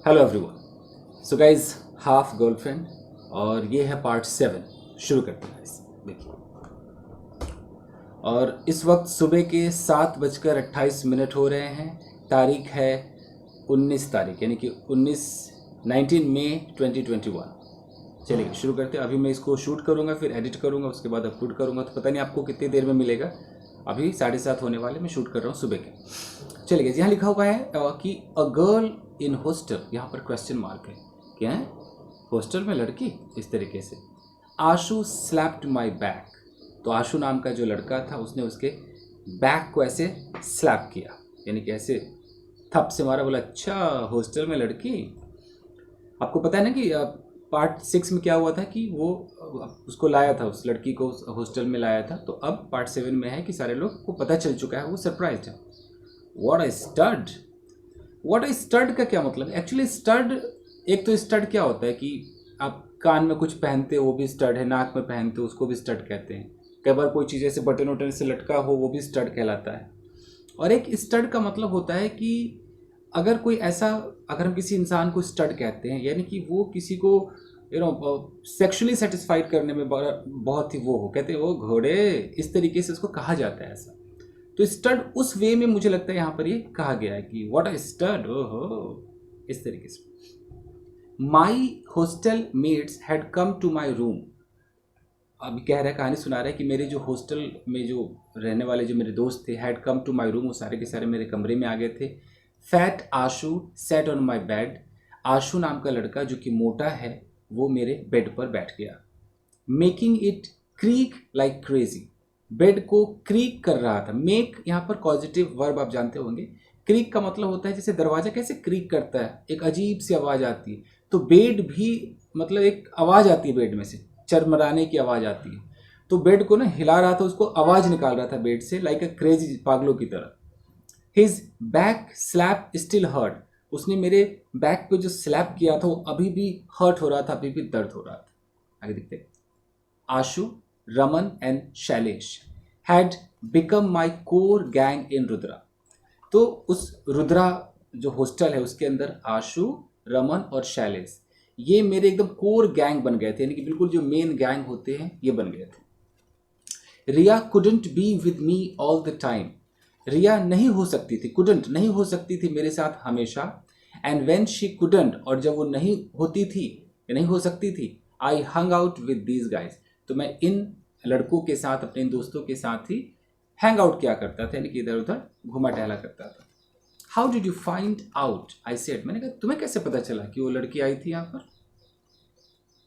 Hello everyone. So guys, half girlfriend और ये है पार्ट 7। शुरू करते हैं guys। देखिए, और इस वक्त सुबह के 7:28 हो रहे हैं। तारीख है 19 तारीख, यानी कि 19 मई 2021। चलिए शुरू करते हैं। अभी मैं इसको शूट करूँगा, फिर एडिट करूँगा, उसके बाद अपलोड करूँगा। तो पता नहीं आपको कितनी देर में मिलेगा। अभी 7:30 होने वाले, मैं शूट कर रहा हूँ सुबह के। चलिए, यहाँ लिखा हुआ है कि अ गर्ल इन हॉस्टल, यहाँ पर क्वेश्चन मार्क है। क्या है? हॉस्टल में लड़की, इस तरीके से। आशु स्लैप्ड माई बैक। तो आशु नाम का जो लड़का था, उसने उसके बैक को ऐसे स्लैप किया, यानी कि ऐसे थप से मारा। बोला अच्छा, हॉस्टल में लड़की। आपको पता है ना कि पार्ट 6 में क्या हुआ था कि वो उसको लाया था, उस लड़की को हॉस्टल में लाया था। तो अब पार्ट 7 में है कि सारे लोग को पता चल चुका है, वो सरप्राइज है। What a stud! What a stud का क्या मतलब? एक्चुअली स्टड, एक तो स्टड क्या होता है कि आप कान में कुछ पहनते हो वो भी स्टड है, नाक में पहनते हो उसको भी स्टड कहते हैं। कई बार कोई चीज़ ऐसे बटन वटन से लटका हो वो भी स्टड कहलाता है। और एक स्टड का मतलब होता है कि अगर कोई ऐसा, अगर हम किसी इंसान को स्टड कहते हैं, यानी कि वो किसी को सेक्सुअली सेटिस्फाइड करने में बहुत ही वो हो, कहते हैं वो घोड़े, इस तरीके से उसको कहा जाता है ऐसा। तो स्टड उस वे में मुझे लगता है यहाँ पर ये कहा गया है कि व्हाट अ स्टड, ओहो, इस तरीके से। My hostel mates had come to my room. अभी कह रहा है, कहानी सुना रहा है कि मेरे जो हॉस्टल में जो रहने वाले जो मेरे दोस्त थे, had come to my room, वो सारे के सारे मेरे कमरे में आ गए थे। Fat Ashu sat on my bed. Ashu नाम का लड़का जो कि मोटा है, वो मेरे बेड पर बैठ गया। Making it creek like crazy. Bed को क्रीक कर रहा था। मेक यहाँ पर पॉजिटिव वर्ब आप जानते होंगे। क्रीक का मतलब होता है जैसे दरवाजा कैसे क्रीक करता है, एक अजीब सी आवाज़ आती है। तो बेड भी मतलब एक आवाज़ आती है बेड में से, चरमराने की आवाज़ आती है। तो बेड को ना हिला रहा था, उसको आवाज़ निकाल रहा था बेड से, लाइक अ क्रेजी, पागलों की तरह। His back slap still hurt. उसने मेरे बैक पे जो स्लैप किया था वो अभी भी हर्ट हो रहा था, अभी भी दर्द हो रहा था। आगे देखते हैं। Ashu, Raman and Shailesh had become my core gang in Rudra. तो उस रुद्रा जो हॉस्टल है उसके अंदर आशु, रमन और शैलेश, ये मेरे एकदम कोर गैंग बन गए थे, यानी कि बिल्कुल जो मेन गैंग होते हैं ये बन गए थे। Riya couldn't be with me all the time. Riya नहीं हो सकती थी, कुडंट नहीं हो सकती थी मेरे साथ हमेशा। एंड वेन शी कुडंट, और जब वो नहीं होती थी, नहीं हो सकती थी, I hung out with these guys. तो मैं इन लड़कों के साथ, अपने इन दोस्तों के साथ ही हैंग आउट किया करता था, यानी कि इधर उधर घुमा टहला करता था। How did you find out? I said, मैंने कहा तुम्हें कैसे पता चला कि वो लड़की आई थी यहाँ पर?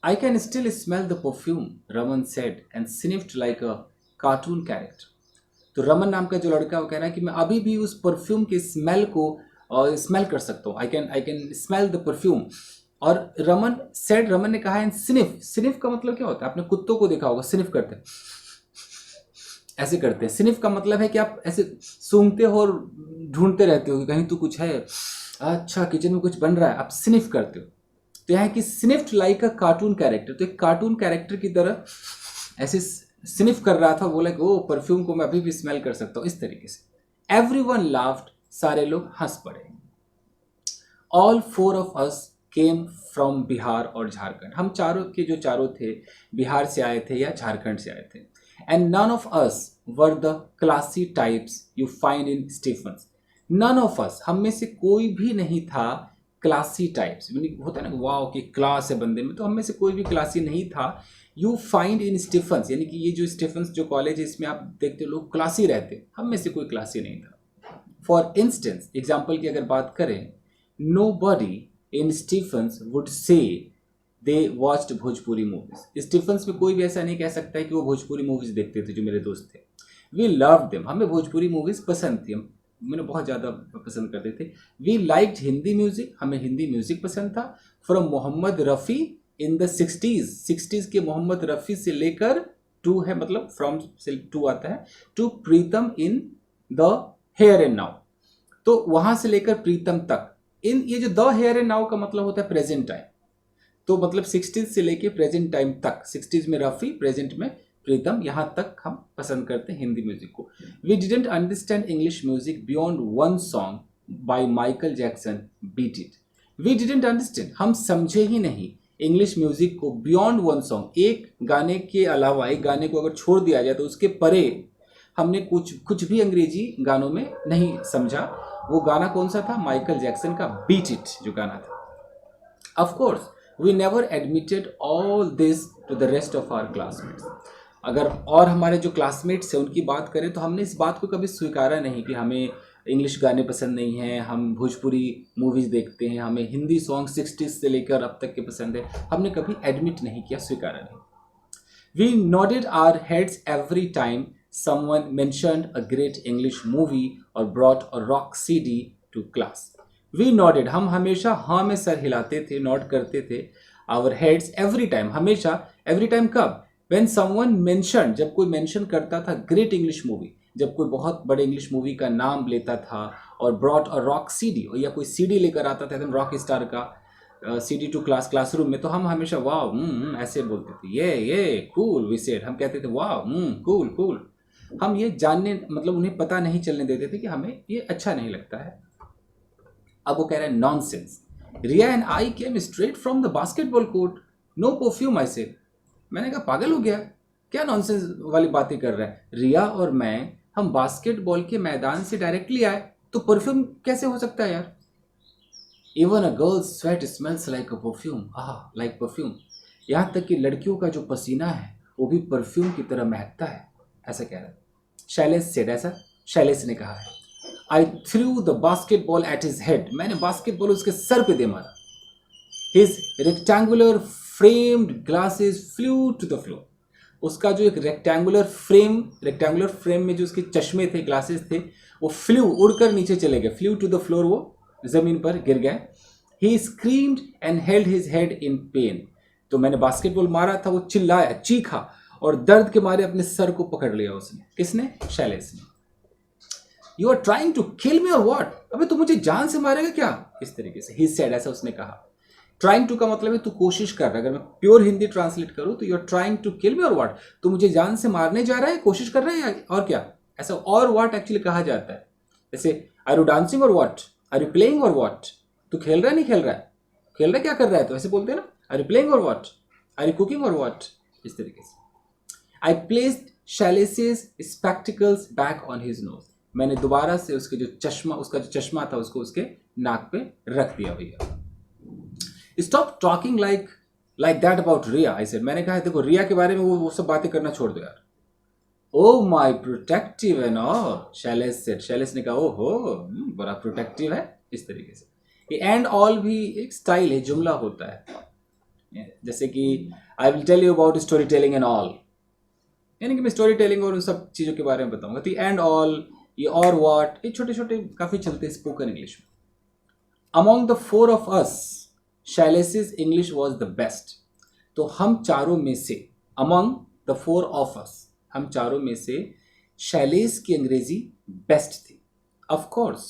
I can still smell the perfume, Raman said and sniffed like a cartoon character. तो रमन नाम का जो लड़का, वो कह रहा है कि मैं अभी भी उस परफ्यूम के स्मेल को स्मेल कर सकता हूँ। I can smell the perfume. और रमन सेड, रमन ने कहा, एंड स्निफ, स्निफ का मतलब क्या होता है? आपने कुत्तों को देखा होगा, स्निफ करते हैं, ऐसे करते हैं। स्निफ का मतलब है कि आप ऐसे सूंघते हो और ढूंढते रहते हो कि कहीं तो कुछ है, अच्छा किचन में कुछ बन रहा है, आप स्निफ करते हो। तो यहाँ की sniffed like a cartoon character, तो एक कार्टून कैरेक्टर की तरह ऐसे स्निफ कर रहा था। बोला कि वो परफ्यूम को मैं अभी भी स्मेल कर सकता हूँ, इस तरीके से। एवरीवन लाफ्ड, सारे लोग हंस पड़े। All four of us came from Bihar और झारखंड। हम चारों के जो चारों थे, बिहार से आए थे या झारखंड से आए थे। And none of us were the classy types you find in Stephen's. None of us, हम में से कोई भी नहीं था क्लासी टाइप्स, होता है ना वाओ कि क्लास है बंदे में, तो हम में से कोई भी क्लासी नहीं था। यू फाइंड इन स्टीफन्स, यानी कि ये जो स्टीफन्स जो कॉलेज है, इसमें आप देखते हो लोग क्लासी रहते, हम में से कोई क्लासी नहीं था। फॉर इंस्टेंस, एग्जाम्पल की अगर बात करें, nobody in Stephen's would say they watched Bhojpuri movies. Stephen's में कोई भी ऐसा नहीं कह सकता है कि वो भोजपुरी मूवीज देखते थे, जो मेरे दोस्त थे। वी लव देम, हमें भोजपुरी मूवीज पसंद थी, हम मैंने बहुत ज़्यादा पसंद करते थे। वी लाइक्ड हिंदी म्यूजिक, हमें हिंदी म्यूजिक पसंद था। From Mohammad Rafi in the 60s के मोहम्मद रफ़ी से लेकर, टू है मतलब फ्रॉम से टू आता है, to Pritam in the here and now. तो वहां से लेकर प्रीतम तक, इन ये जो द हेयर एंड नाउ का मतलब होता है प्रेजेंट टाइम। तो मतलब 60s से लेके प्रेजेंट टाइम तक, 60s में रफ़ी, प्रेजेंट में प्रीतम, यहाँ तक हम पसंद करते हैं हिंदी म्यूजिक को। We didn't understand English music beyond one song by Michael Jackson, beat it. We didn't understand, हम समझे ही नहीं इंग्लिश म्यूजिक को बियॉन्ड वन सॉन्ग। एक गाने के अलावा, एक गाने को अगर छोड़ दिया जाए तो उसके परे हमने कुछ भी अंग्रेजी गानों में नहीं समझा। वो गाना कौन सा था? माइकल जैक्सन का बीट इट जो गाना था। Of course we never admitted all this to the rest of our classmates. अगर और हमारे जो क्लासमेट्स हैं उनकी बात करें तो हमने इस बात को कभी स्वीकारा नहीं कि हमें इंग्लिश गाने पसंद नहीं हैं, हम भोजपुरी मूवीज़ देखते हैं, हमें हिंदी सॉन्ग 60s से लेकर अब तक के पसंद है। हमने कभी एडमिट नहीं किया, स्वीकारा नहीं। We nodded our heads every time someone mentioned a great English movie or brought a rock CD to class. We nodded, हम हमेशा हाँ में सर हिलाते थे, नॉड करते थे। Our heads every time, हमेशा, every time कब? When someone mentioned, जब कोई मेंशन करता था great English movie, जब कोई बहुत बड़े इंग्लिश मूवी का नाम लेता था, और brought a rock CD, या कोई CD लेकर आता था एकदम रॉक स्टार का CD टू क्लासरूम में, तो हम हमेशा वाह ऐसे बोलते थे, ये कूल वी सेड, हम कहते थे वाह कूल कूल। हम ये जानने, मतलब उन्हें पता नहीं चलने देते थे कि हमें ये अच्छा नहीं लगता है। अब वो कह रहे हैं nonsense, Riya and I came straight from the basketball court, no perfume I said. मैंने कहा पागल हो गया, क्या नॉनसेंस वाली बातें कर रहा है? रिया और मैं, हम बास्केटबॉल के मैदान से डायरेक्टली आए, तो परफ्यूम कैसे हो सकता है यार? Even a girl's sweat smells like a perfume. Like perfume. यहाँ तक कि लड़कियों का जो पसीना है वो भी परफ्यूम की तरह महकता है, ऐसा कह रहा है शैलेश सेड। ऐसा शैलेश ने कहा है। I threw the basketball at his head. मैंने बास्केटबॉल उसके सर पे दे मारा। His rectangular framed glasses flew to the floor. उसका जो एक रेक्टेंगुलर फ्रेम में जो उसके चश्मे थे, ग्लासेस थे, वो फ्लू, उड़कर नीचे चले गए। फ्लू टू द फ्लोर, वो जमीन पर गिर गए। He screamed and held his head in pain. तो मैंने बास्केटबॉल मारा था, वो चिल्लाया, चीखा, और दर्द के मारे अपने सर को पकड़ लिया उसने। किसने? शैलेश ने। You are trying to kill me or what? अबे तू मुझे जान से मारेगा क्या? इस तरीके से ही सेड, ऐसा उसने कहा। ट्राइंग टू का मतलब है तू कोशिश कर रहा है। अगर मैं प्योर हिंदी ट्रांसलेट करूं तो you are trying to kill me or what, तू मुझे जान से मारने जा रहा है, कोशिश कर रहा है, या और क्या? ऐसा और व्हाट एक्चुअली कहा जाता है। जैसे आर यू डांसिंग और what, are you playing or what, तू खेल रहा है नहीं खेल रहा है, खेल रहा है क्या कर रहा है, तो ऐसे बोलते हैं ना, are you playing or what, are you cooking or what, इस तरीके से। I placed Shailesh's spectacles back on his nose. मैंने दोबारा से उसके जो चश्मा था उसको उसके नाक पे रख दिया। भैया stop talking like that about Riya, I said. मैंने कहा देखो रिया के बारे में वो सब बातें करना छोड़ दो यार। Oh my protective and all, Shailesh said. Shailesh ने कहा ओहो बड़ा प्रोटेक्टिव है, इस तरीके से। ये एंड ऑल भी एक स्टाइल है, जुमला होता है। जैसे कि I will tell you about story telling and all, यानी कि मैं स्टोरी टेलिंग और उन सब चीज़ों के बारे में बताऊंगा। तो एंड ऑल, ये और व्हाट, ये छोटे छोटे काफ़ी चलते हैं स्पोकन इंग्लिश में। Among the four of us Shailesh's English was the best. तो हम चारों में से, among the four of us, हम चारों में से शैलेश की अंग्रेजी बेस्ट थी। Of course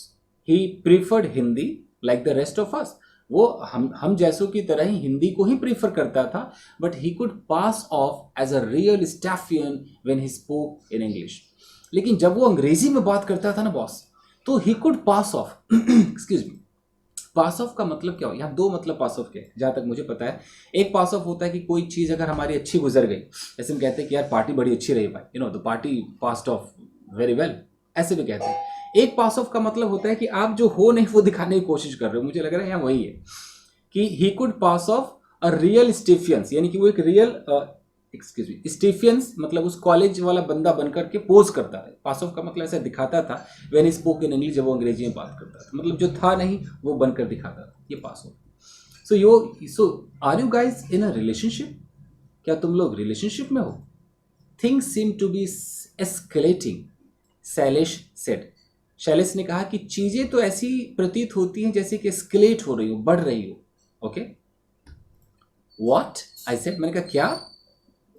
he preferred Hindi like the rest of us. वो हम जैसों की तरह ही हिंदी को ही प्रीफर करता था, but he could pass off as a real Stephanian when he spoke in English. लेकिन जब वो अंग्रेजी में बात करता था ना बॉस, तो ही could pass of excuse me, pass of का मतलब क्या हो? यहाँ दो मतलब पास ऑफ के, जहाँ तक मुझे पता है। एक पास ऑफ होता है कि कोई चीज़ अगर हमारी अच्छी गुजर गई, जैसे हम कहते हैं कि यार पार्टी बड़ी अच्छी रही भाई, you know the party passed of very well, ऐसे भी कहते हैं। एक पास ऑफ का मतलब होता है कि आप जो हो नहीं वो दिखाने की कोशिश कर रहे हो। मुझे लग रहा है यहाँ वही है कि he could pass off a real Stephanians, यानी कि वो एक रियल एक्सक्यूज मी स्टीफियंस, मतलब उस कॉलेज वाला बंदा बनकर के पोज करता है। पास ऑफ का मतलब ऐसा दिखाता था when he spoke in English, जब वो अंग्रेजी में बात करता था, मतलब जो था नहीं वो बनकर दिखाता था, ये pass off. So are you guys in a relationship? क्या तुम लोग रिलेशनशिप में हो? Things seem to be escalating, Shailesh said. Shailesh ने कहा कि चीजें तो ऐसी प्रतीत होती हैं जैसे कि एस्केलेट हो रही हो, बढ़ रही हो। Okay what, I said. मैंने कहा क्या?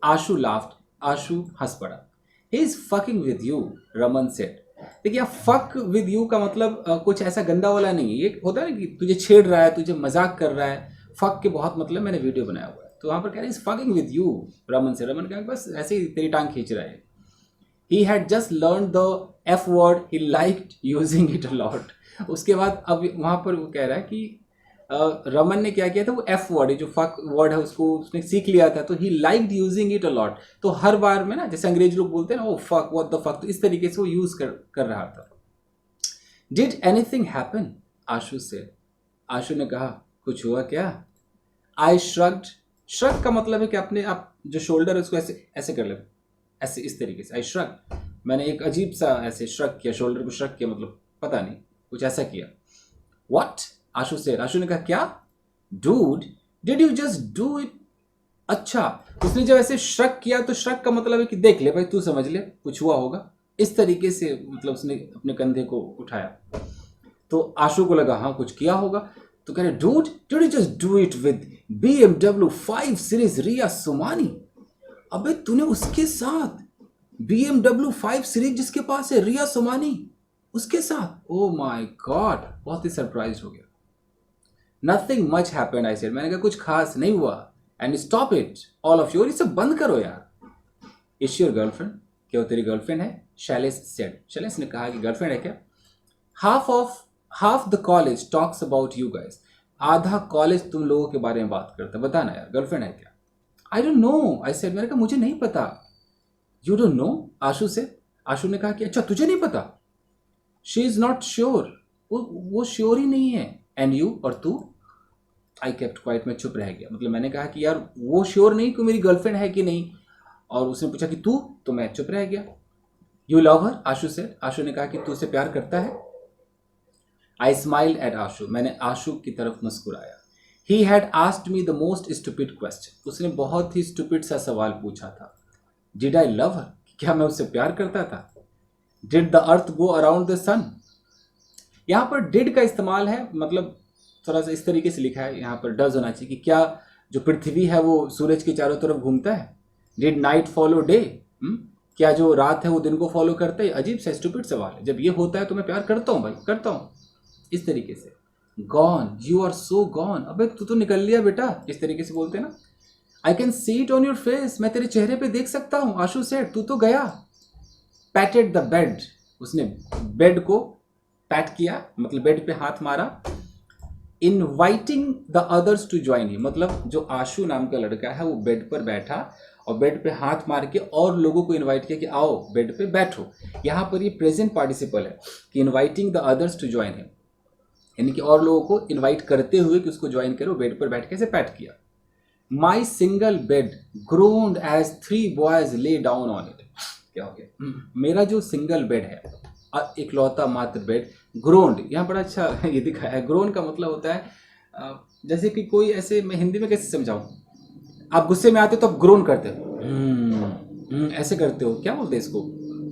आशु लाफ्ड, आशु हंस पड़ा। He is fucking with you, Raman said. देखिए फक विद यू का मतलब कुछ ऐसा गंदा वाला नहीं है। ये होता है ना कि तुझे छेड़ रहा है, तुझे मजाक कर रहा है। फक के बहुत मतलब मैंने वीडियो बनाया हुआ है, तो वहां पर कह रहे हैं is fucking with you, Raman said. Raman कहा बस ऐसे ही तेरी टांग खींच रहा है। He had just learn the F word, he liked using it a lot. उसके बाद अब वहां पर वो कह रहा है कि रमन ने क्या किया था, वो एफ वर्ड है जो फक वर्ड है उसको उसने सीख लिया था, तो he liked using it a lot. तो हर बार में ना, जैसे अंग्रेज लोग बोलते हैं ना, oh fuck, what the fuck, तो इस तरीके से वो यूज कर रहा था। डिड एनीथिंग हैपन, आशु से, आशु ने कहा कुछ हुआ क्या? आई श्रग्ड, श्रग का मतलब है कि अपने आप जो शोल्डर है उसको ऐसे ऐसे कर ले, ऐसे इस तरीके से। आई श्रग, मैंने एक अजीब सा ऐसे श्रग किया, शोल्डर को श्रग किया, मतलब पता नहीं कुछ ऐसा किया। व्हाट, आशु से, आशु ने कहा क्या? Dude, did you just do it? अच्छा, उसने जब ऐसे श्रग किया तो श्रग का मतलब है कि देख ले भाई, तू समझ ले कुछ हुआ होगा, इस तरीके से मतलब उसने अपने कंधे को उठाया। तो आशु को लगा हाँ कुछ किया होगा, तो कह रहे dude, did you just do it with BMW 5 series Ria Somani? अबे तूने उसके साथ BMW 5 सीरीज जिसके पास है रिया सोमानी, उसके साथ? ओ माय गॉड, बहुत ही सरप्राइज हो गया। Nothing much happened I said, मैंने कहा कुछ खास नहीं हुआ। And stop it all of you, ये सब बंद करो यार। इज योर गर्लफ्रेंड, क्या वो तेरी गर्लफ्रेंड है? शैलेश सेड, शैलेश ने कहा कि गर्लफ्रेंड है क्या? Half the college talks about you guys, आधा कॉलेज तुम लोगों के बारे में बात करता है, बताना यार गर्लफ्रेंड है क्या? I don't know I said, मैंने कहा मुझे नहीं पता। यू डोंट नो, आशु से, आशु ने कहा कि अच्छा तुझे नहीं पता। शी इज नॉट श्योर, वो श्योर ही नहीं है। एंड यू, और तू? आई केप्ट क्वाइट, मैं चुप रह गया। मतलब मैंने कहा कि यार वो श्योर नहीं कि मेरी गर्लफ्रेंड है कि नहीं, और उसने पूछा कि तू, तो मैं चुप रह गया। यू लव हर, आशु से, आशु ने कहा कि तू उसे प्यार करता है। आई स्माइल्ड एट आशु, मैंने आशु की तरफ मुस्कुराया। He had asked me the most stupid question, उसने बहुत ही स्टूपिड सा सवाल पूछा था। डिड आई लव हर, क्या मैं उससे प्यार करता था? Did the earth go around the sun, यहाँ पर डिड का इस्तेमाल है, मतलब थोड़ा सा इस तरीके से लिखा है, यहाँ पर डज होना चाहिए कि क्या जो पृथ्वी है वो सूरज के चारों तरफ घूमता है? डिड नाइट फॉलो डे, क्या जो रात है वो दिन को फॉलो करता है? अजीब सा स्टूपिड सवाल है। जब ये होता है तो मैं प्यार करता हूँ भाई, करता हूँ, इस तरीके से। Gone, you are so gone, अबे तू तो निकल लिया बेटा, इस तरीके से बोलते हैं ना। I can see it on your face, मैं तेरे चेहरे पे देख सकता हूँ, आशु सेड, तू तो गया। पैटेड द बेड, उसने बेड को पैट किया, मतलब बेड पे हाथ मारा। Inviting the others to join him, मतलब जो आशु नाम का लड़का है वो बेड पर बैठा और बेड पे हाथ मार के और लोगों को इनवाइट किया कि आओ बेड पे बैठो। यहाँ पर ये प्रेजेंट पार्टिसिपल है कि inviting the others to join him, यानी कि और लोगों को इनवाइट करते हुए कि उसको ज्वाइन करो, बेड पर बैठ के ऐसे पैट किया। My single bed groaned as 3 boys lay down on it, क्या हो गया? मेरा जो सिंगल बेड है, इकलौता मात्र बेड, ग्रोन्ड, यहाँ बड़ा अच्छा ये दिखाया है। ग्रोन का मतलब होता है जैसे कि कोई ऐसे, मैं हिंदी में कैसे समझाऊं, आप गुस्से में आते हो तो आप ग्रोन करते हो, ऐसे करते हो, क्या बोलते हैं इसको?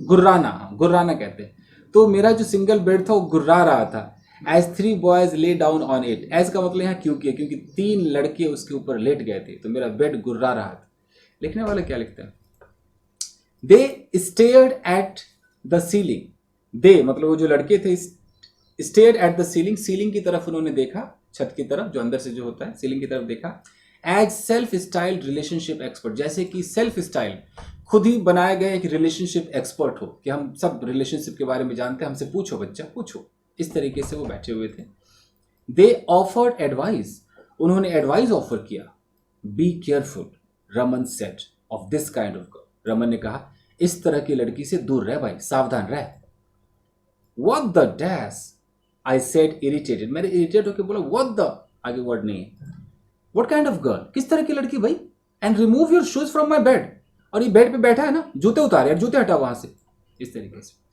गुर्राना, गुर्राना कहते हैं। तो मेरा जो सिंगल बेड था वो गुर्रा रहा था। As 3 boys lay down on it, as का मतलब यहाँ क्योंकि, क्योंकि 3 लड़के उसके ऊपर लेट गए थे, तो मेरा बेड गुर्रा रहा था। लिखने वाला क्या लिखता है? दे स्टेयर्ड एट द सीलिंग, दे मतलब वो जो लड़के थे, stared at the ceiling, ceiling की तरफ उन्होंने देखा, छत की तरफ जो अंदर से जो होता है, सीलिंग की तरफ देखा। As self styled relationship expert, जैसे कि सेल्फ स्टाइल, खुद ही बनाया गया एक रिलेशनशिप एक्सपर्ट हो, कि हम सब रिलेशनशिप के बारे में जानते हैं, हमसे पूछो बच्चा पूछो, इस तरीके से वो बैठे हुए थे। दे ऑफर्ड एडवाइस, उन्होंने एडवाइस ऑफर किया। Be careful, Raman said, of this kind of girl, Raman ने कहा इस तरह की लड़की से दूर रह भाई, सावधान रह। What the dash, I said irritated, मैंने इरिटेट होकर बोला व्हाट द, आगे वर्ड नहीं है। व्हाट काइंड ऑफ गर्ल, किस तरह की लड़की भाई? And remove your shoes from my bed, और ये बेड पे बैठा है ना, जूते उतार यार, जूते हटा वहां से, इस तरीके से।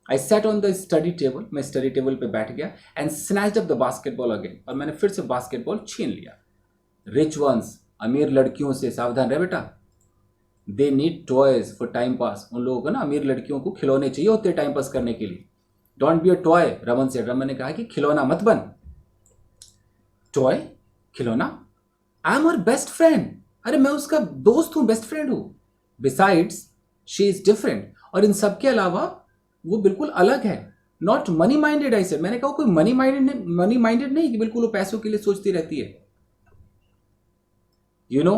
I sat on the study table, मैं स्टडी टेबल पे बैठ गया। And snatched up the basketball again, और मैंने फिर से बास्केटबॉल छीन लिया। रिच वंस, अमीर लड़कियों से सावधान रह बेटा। They need toys for time pass, उन लोगों को ना, अमीर लड़कियों को खिलौने चाहिए होते हैं टाइम पास करने के लिए। Don't be a toy, Raman से, रमन ने कहा कि खिलौना मत बन। टॉय, खिलौना? I am her best friend, अरे मैं उसका दोस्त हूं, बेस्ट फ्रेंड हूं। बिसाइड्स शी इज डिफरेंट, और इन सब के अलावा वो बिल्कुल अलग है। Not money minded, I said, मैंने कहा कोई मनी माइंडेड नहीं कि बिल्कुल वो पैसों के लिए सोचती रहती है। You know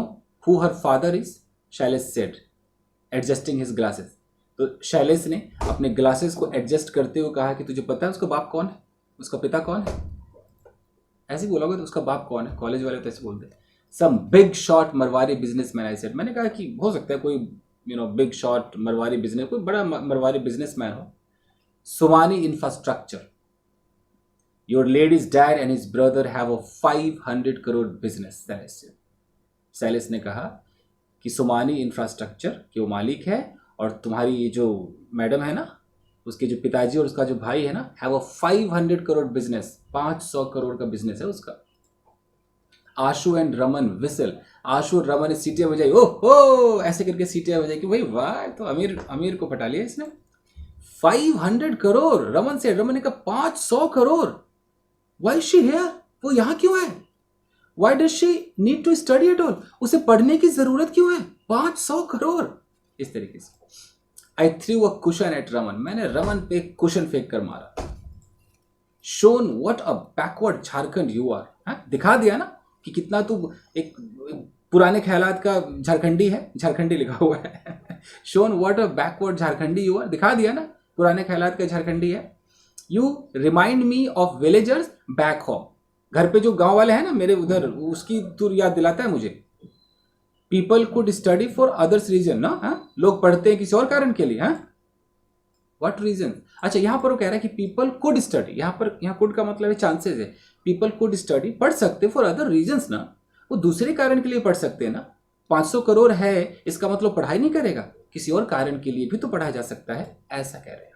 who her father is, Shailesh said, adjusting his glasses. तो शैलेश ने अपने ग्लासेस को एडजस्ट करते हुए कहा कि तुझे पता है उसका बाप कौन है, उसका पिता कौन है? ऐसे बोलोगे तो उसका बाप कौन है, कॉलेज वाले तो ऐसे बोलते हैं, some big shot Marwari businessman. I said, मैंने कहा कि हो सकता है कोई बिग शॉट मरवारी बिजनेस, कोई बड़ा मरवारी बिजनेसमैन हो। Somani infrastructure, your lady's dad and his brother have a 500 crore business. Shailesh ने कहा कि सुमानी इंफ्रास्ट्रक्चर के वो मालिक है, और तुम्हारी ये जो मैडम है ना, उसके जो पिताजी और उसका जो भाई है ना, have a 500 crore business, 500 crore का बिजनेस है उसका। आशु एंड रमन विसल, आशु और रमन ने सीटियां बजाई, ओह हो ऐसे करके सीटियां बजाई कि भाई वाह, तो अमीर को पटा लिया इसने। 500 करोड़, रमन से, रमन ने कहा 500 करोड़, वाई शी हेयर, वो यहां क्यों है, why does she need to study at all, उसे पढ़ने की जरूरत क्यों है, 500 करोड़। इस तरीके से I threw a cushion at Raman, मैंने रमन पे कुशन फेंक कर मारा। Shown what a backward Jharkhand you are, दिखा दिया ना कि कितना तू एक पुराने ख्यालात का झारखंडी है, झारखंडी लिखा हुआ है। Shown what a backward Jharkhandi you are, दिखा दिया ना पुराने ख्यालात का झारखंडी है। You remind me of villagers back home, घर पे जो गांव वाले हैं ना मेरे उधर, उसकी तू याद दिलाता है मुझे। People could study for others reason ना, लोग पढ़ते हैं किसी और कारण के लिए, व्हाट रीजन। अच्छा, यहां पर वो कह रहा है कि पीपल कुड स्टडी, यहाँ कुड का मतलब है चांसेस है, पीपल कुड स्टडी, पढ़ सकते फॉर अदर रीजन्स ना, वो दूसरे कारण के लिए पढ़ सकते हैं ना। 500 करोड़ है इसका मतलब पढ़ाई नहीं करेगा, किसी और कारण के लिए भी तो पढ़ाया जा सकता है, ऐसा कह रहे हैं।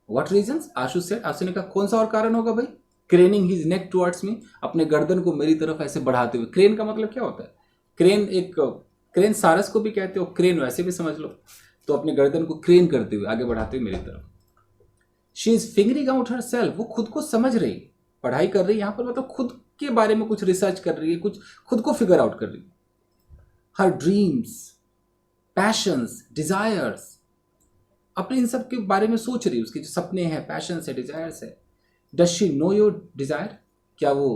What regions, Ashu said, Ashu ने कहा कौन सा और कारण होगा भाई। क्रेनिंग हिज नेक टुवर्ड्स मी, अपने गर्दन को मेरी तरफ ऐसे बढ़ाते हुए। क्रेन का मतलब क्या होता है, क्रेन सारस को भी कहते हो, क्रेन वैसे भी समझ लो, तो अपने गर्दन को क्रेन करते हुए आगे बढ़ाते हुए मेरी तरफ। She is fingering out her self, वो खुद को समझ रही, पढ़ाई कर रही, यहां पर मतलब खुद के बारे में कुछ रिसर्च कर रही है, कुछ खुद को फिगर आउट कर रही है। हर ड्रीम्स, पैशंस, डिजायर्स, अपने इन सब के बारे में सोच रही है, उसके जो सपने हैं, पैशन है, डिजायर्स है। Does she know your desire, क्या वो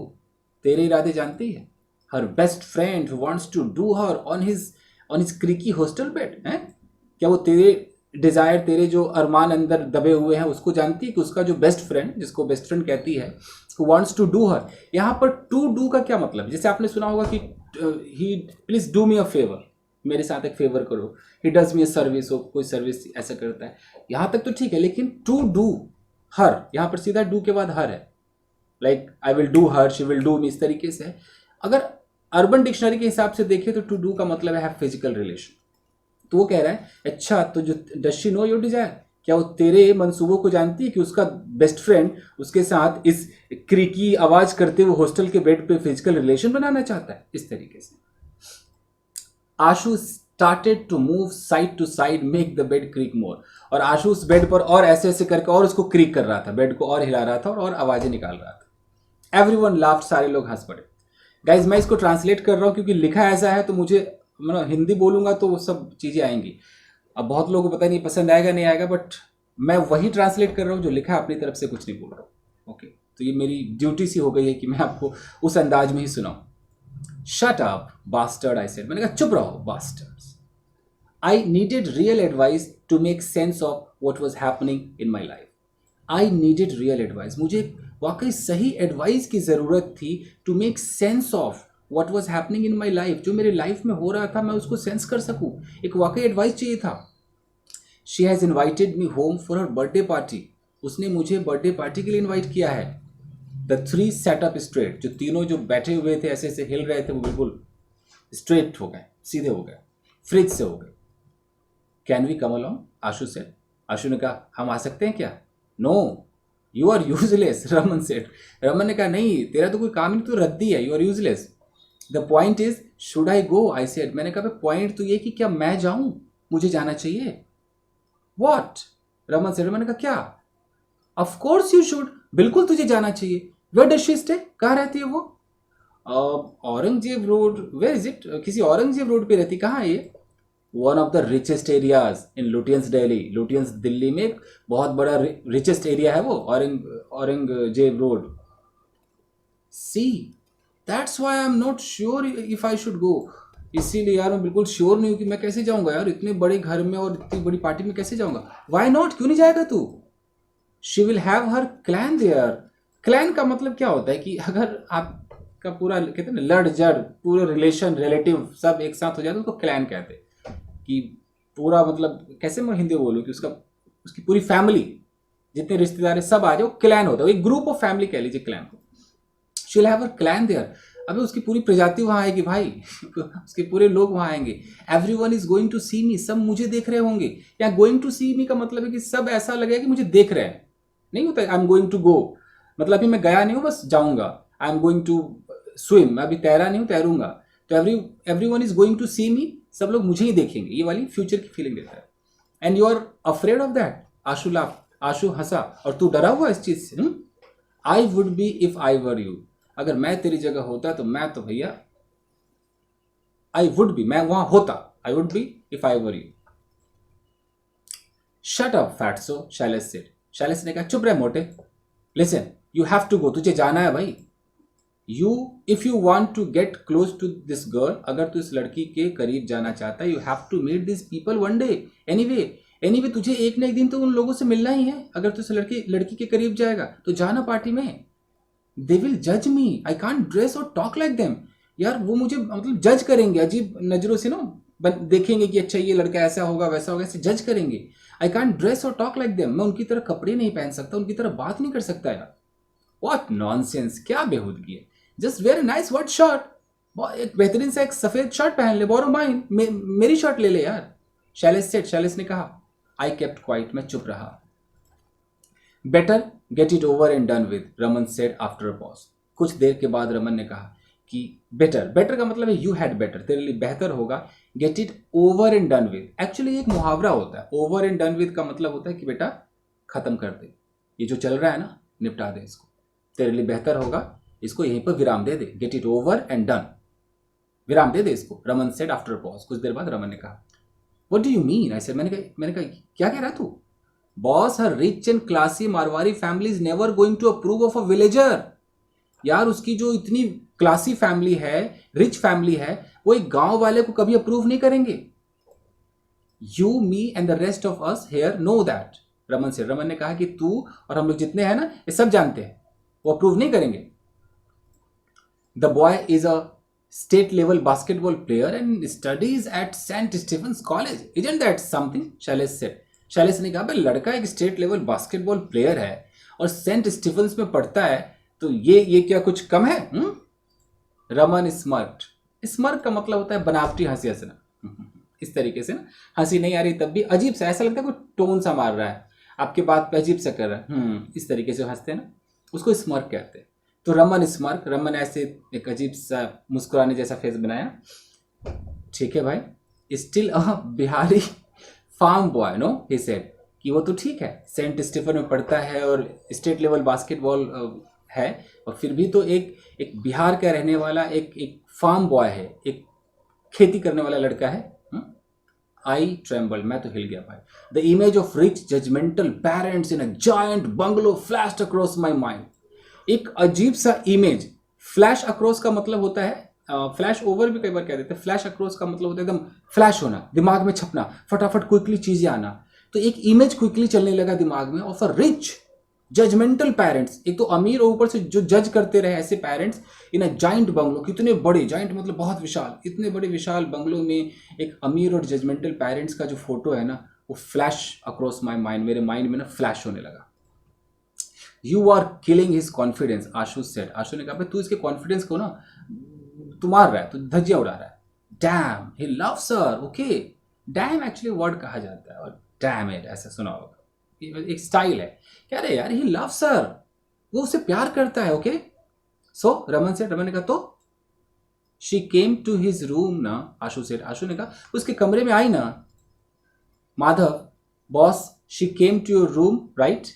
तेरे इरादे जानती है। Her best friend who wants to do her on his creaky hostel bed, है क्या वो तेरे डिजायर, तेरे जो अरमान अंदर दबे हुए हैं उसको जानती है कि उसका जो बेस्ट फ्रेंड, जिसको बेस्ट फ्रेंड कहती है, हु वांट्स टू डू हर, यहाँ पर टू डू का क्या मतलब है। जैसे आपने सुना होगा कि he please do me a favour, मेरे साथ एक फेवर करो, he does me a service, हो कोई सर्विस ऐसा करता है, यहाँ तक तो ठीक है। लेकिन टू डू हर, यहाँ पर सीधा डू के बाद हर है, like I will do her, she will do me, इस तरीके से। अगर अर्बन डिक्शनरी के हिसाब से देखें तो टू डू का मतलब है फिजिकल रिलेशन। तो वो कह रहा है अच्छा, तो जो does she know your desire, क्या वो तेरे मंसूबों को जानती है कि उसका बेस्ट फ्रेंड उसके साथ इस क्रीकी आवाज करते हुए हॉस्टल के बेड पे फिजिकल रिलेशन बनाना चाहता है, इस तरीके से। Ashu started to move side to side, make the bed creak more, और आशु उस बेड पर और ऐसे ऐसे करके और उसको क्रीक कर रहा था, बेड को और हिला रहा था और आवाजें निकाल रहा था। एवरीवन लाफ्ड, सारे लोग हंस पड़े। गाइज मैं इसको ट्रांसलेट कर रहा हूं क्योंकि लिखा ऐसा है, तो मुझे मतलब हिंदी बोलूंगा तो वो सब चीजें आएंगी। अब बहुत लोगों को पता नहीं पसंद आएगा नहीं आएगा, बट मैं वही ट्रांसलेट कर रहा हूँ जो लिखा है, अपनी तरफ से कुछ नहीं बोल रहा हूँ। ओके, तो ये मेरी ड्यूटी सी हो गई है कि मैं आपको उस अंदाज में ही सुनाऊं। Shut up bastard, I said, मैंने कहा चुप रहो bastards. I needed real advice to make sense of what was happening in my life. I needed real advice, मुझे वाकई सही एडवाइस की ज़रूरत थी, to make sense of what was happening in my life, जो मेरे लाइफ में हो रहा था मैं उसको सेंस कर सकूं, एक वाकई एडवाइस चाहिए था। She has invited me home for her birthday party, उसने मुझे बर्थडे पार्टी के लिए इन्वाइट किया है। The three set up straight, जो तीनों जो बैठे हुए थे ऐसे ऐसे हिल रहे थे, वो बिल्कुल स्ट्रेट हो गए, सीधे हो गए, फ्रिज से हो गए। Can we come along, Ashu से, आशु ने कहा हम आ सकते हैं क्या। No you are useless, Raman said, Raman ने कहा नहीं तेरा तो कोई काम नहीं, तो रद्दी है, you are useless. The point is should I go, I said, मैंने कहा पॉइंट तो ये कि क्या मैं जाऊं, मुझे जाना चाहिए। व्हाट, रमन सेड, मैंने कहा क्या, ऑफ कोर्स यू शुड, बिल्कुल तुझे जाना चाहिए। वेयर डज शी स्टे, कहाँ रहती है वो। Aurangzeb road, where is it, किसी औरंगजेब रोड पे रहती, कहाँ है ये। One of the richest areas in Lutyens Delhi, Lutyens Delhi में एक बहुत बड़ा रिचेस्ट एरिया है वो, Aurangzeb road. See that's why I am not sure if I should go, इसीलिए यार मैं बिल्कुल श्योर नहीं हूं कि मैं कैसे जाऊंगा यार, इतने बड़े घर में और इतनी बड़ी पार्टी में कैसे जाऊंगा। व्हाई नॉट, क्यों नहीं जाएगा तू। She will have her clan there, clan का मतलब क्या होता है कि अगर आपका पूरा कहते हैं ना लड़ जड़ पूरे रिलेशन रिलेटिव सब एक साथ हो जाए तो उसको क्लैन कहते हैं कि पूरा मतलब कैसे मैं हिंदी में बोलूँ कि उसकी पूरी फैमिली जितने रिश्तेदार है सब आ जाओ क्लैन होता है, एक ग्रुप ऑफ फैमिली कह लीजिए क्लैन को। She will have a clan there. अबे उसकी पूरी प्रजाति वहां आएगी भाई उसके पूरे लोग वहां आएंगे। Everyone is going to see me, सब मुझे देख रहे होंगे। या गोइंग टू सी मी का मतलब है कि सब ऐसा लगेगा कि मुझे देख रहे हैं, नहीं होता I am going to go मतलब अभी मैं गया नहीं हूँ बस जाऊंगा। I am going to swim, मैं अभी तैरा नहीं हूँ तैरूंगा। तो everyone is going to see me, सब लोग मुझे ही देखेंगे, ये वाली फ्यूचर की फीलिंग देता है। And you are afraid of that. Ashu laughed, Ashu हंसा, और तू डरा हुआ इस चीज से। I would be if I were you, अगर मैं तेरी जगह होता तो मैं तो भैया आई वुड बी, मैं वहां होता। I would be if I were you. Shut up fatso, Shailesh said. Shailesh ने कहा चुप रहे मोटे। Listen you have to go, तुझे जाना है भाई। You if you want to get close to this girl, अगर तू इस लड़की के करीब जाना चाहता है, you have to meet this people one day. Anyway तुझे एक ना एक दिन तो उन लोगों से मिलना ही है। अगर तू इस लड़की के करीब जाएगा तो जाना पार्टी में। दे विल जज मी, आई कांट ड्रेस और टॉक लाइक देम। यार वो मुझे मतलब जज करेंगे अजीब नजरों से ना, देखेंगे कि अच्छा ये लड़का ऐसा होगा वैसा होगा, ऐसे जज करेंगे। आई कांट ड्रेस और टॉक लाइक देम, मैं उनकी तरह कपड़े नहीं पहन सकता, उनकी तरह बात नहीं कर सकता यार। व्हाट नॉनसेंस, क्या बेहूदगी है। Just wear nice white shirt, एक बेहतरीन सा एक सफेद शर्ट पहन ले, बोरो माइन, मेरी शर्ट ले ले यार। शैलेश ने कहा। आई केप्ट क्वाइट, मैं चुप रहा। Better gate it over and done with, Raman said after a pause. कुछ देर के बाद रमन ने कहा कि बेटर का मतलब है यू हैड बेटर, तेरे लिए बेहतर होगा। Gate it over and done with, actually एक मुहावरा होता है। ओवर एंड डन विद का मतलब होता है कि बेटा खत्म कर दे, ये जो चल रहा है ना निपटा दे इसको, तेरे लिए बेहतर होगा, इसको यहीं पर विराम दे दे। Get it over and done, विराम दे दे इसको, Raman said after a pause. कुछ देर बाद रमन ने कहा what do you mean? I said, मैंने कहा क्या कह रहा तू? Boss, her rich and classy Marwari family is never going to approve of a villager. यार उसकी जो इतनी क्लासी फैमिली है, रिच फैमिली है, वो एक गांव वाले को कभी अप्रूव नहीं करेंगे। You me and the rest of us hair know that, Raman ने कहा कि तू और हम लोग जितने हैं ना ये सब जानते हैं, वो अप्रूव नहीं करेंगे। The boy is a state level basketball player and studies at saint Stephen's college, isn't that something? Shailesh ने कहा लड़का एक स्टेट लेवल बास्केटबॉल प्लेयर है और सेंट स्टीफेंस में पढ़ता है, तो ये क्या कुछ कम है? रमन स्मर्क का मतलब होता है बनावटी हंसी हंसना। इस तरीके से ना, हंसी नहीं आ रही तब भी अजीब सा, ऐसा लगता है कोई टोन सा मार रहा है, आपके बात पे अजीब सा कर रहा है, इस तरीके से हंसते हैं ना, उसको स्मर्क कहते हैं। तो रमन ऐसे एक अजीब सा मुस्कुराने जैसा फेस बनाया। ठीक है भाई, still a Bihari farm boy no, he said, कि वो तो ठीक है सेंट स्टीफन में पढ़ता है और स्टेट लेवल बास्केटबॉल है, और फिर भी तो एक बिहार का रहने वाला एक फार्म बॉय है, एक खेती करने वाला लड़का है। आई ट्रेम्बल, मैं तो हिल गया भाई। The image of rich judgemental parents in a giant bungalow flashed across my mind. एक अजीब सा इमेज, फ्लैश अक्रॉस का मतलब होता है, फ्लैश ओवर भी कई बार कह देते हैं, फ्लैश अक्रॉस का मतलब होता है एकदम फ्लैश होना, दिमाग में छपना, फटाफट क्विकली चीजें आना। तो एक इमेज क्विकली चलने लगा दिमाग में of a rich judgemental parents, एक तो अमीर और ऊपर से जो जज करते रहे ऐसे parents, in a giant bungalow, कितने बड़े, जाइंट मतलब बहुत विशाल, इतने बड़े विशाल बंगलो में एक अमीर और जजमेंटल पेरेंट्स का जो फोटो है ना, वो फ्लैश अक्रॉस माई माइंड, मेरे माइंड में ना फ्लैश होने लगा। You are killing his confidence, Ashu said. Ashu ने कहा तू इसके कॉन्फिडेंस को ना तू मार रहा है, तू धज्जियां उड़ा रहा है। Dam he loves her, okay, dam actually word कहा जाता है, और डैम इट ऐसा सुना होगा, एक स्टाइल है। कह रहे यार ही लव्स हर, वो उसे प्यार करता है, ओके। सो रमन ने कहा तो she came to his room ना, आशु ने कहा उसके कमरे में आई ना। Madhav, boss, she came to your room right,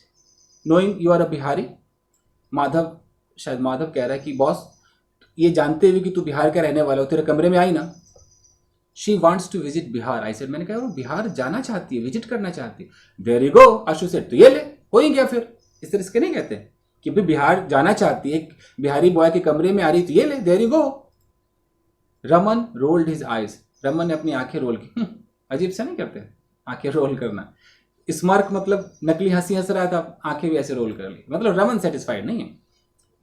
knowing you are a Bihari. Madhav, शायद माधव कह रहा है कि बॉस ये जानते हुए कि तू बिहार का रहने वाला हो, तेरे कमरे में आई ना। She wants to visit Bihar, I said, मैंने कहा वो बिहार जाना चाहती है, विजिट करना चाहती है। वेरी गो, आशु सेड, तो ये ले, हो ही गया फिर। इस तरह से नहीं कहते कि भाई बिहार जाना चाहती है, एक बिहारी बॉय के कमरे में आ रही, तो ये ले, there you go. Raman rolled his eyes, Raman ने अपनी आंखें रोल की। अजीब सा नहीं करते आंखें रोल करना। स्मार्क मतलब नकली हंसी हंस रहा था, आंखें भी ऐसे रोल कर ली, मतलब रमन सेटिस्फाइड नहीं है।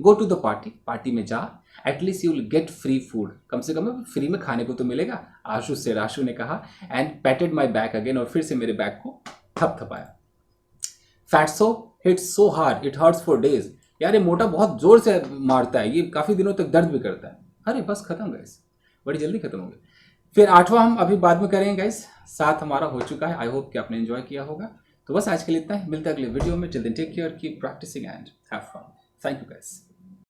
Go to the party, party में जा, at least you will get free food, कम से कम फ्री में खाने को तो मिलेगा, आशु से आशु ने कहा। And patted my back again, और फिर से मेरे बैक को थपथपाया। Fatso hits so hard it hurts for days, यार ये मोटा बहुत जोर से मारता है, ये काफ़ी दिनों तक दर्द भी करता है। अरे बस खत्म गाइस, बड़ी जल्दी खत्म हो गया। फिर 8वां हम अभी बाद में करेंगे गाइस, 7 हमारा हो चुका है। आई होप कि आपने एंजॉय किया होगा। तो बस आज के लिए इतना ही, मिलते हैं अगले वीडियो में। Till then take care, keep practicing and have fun. Thank you guys.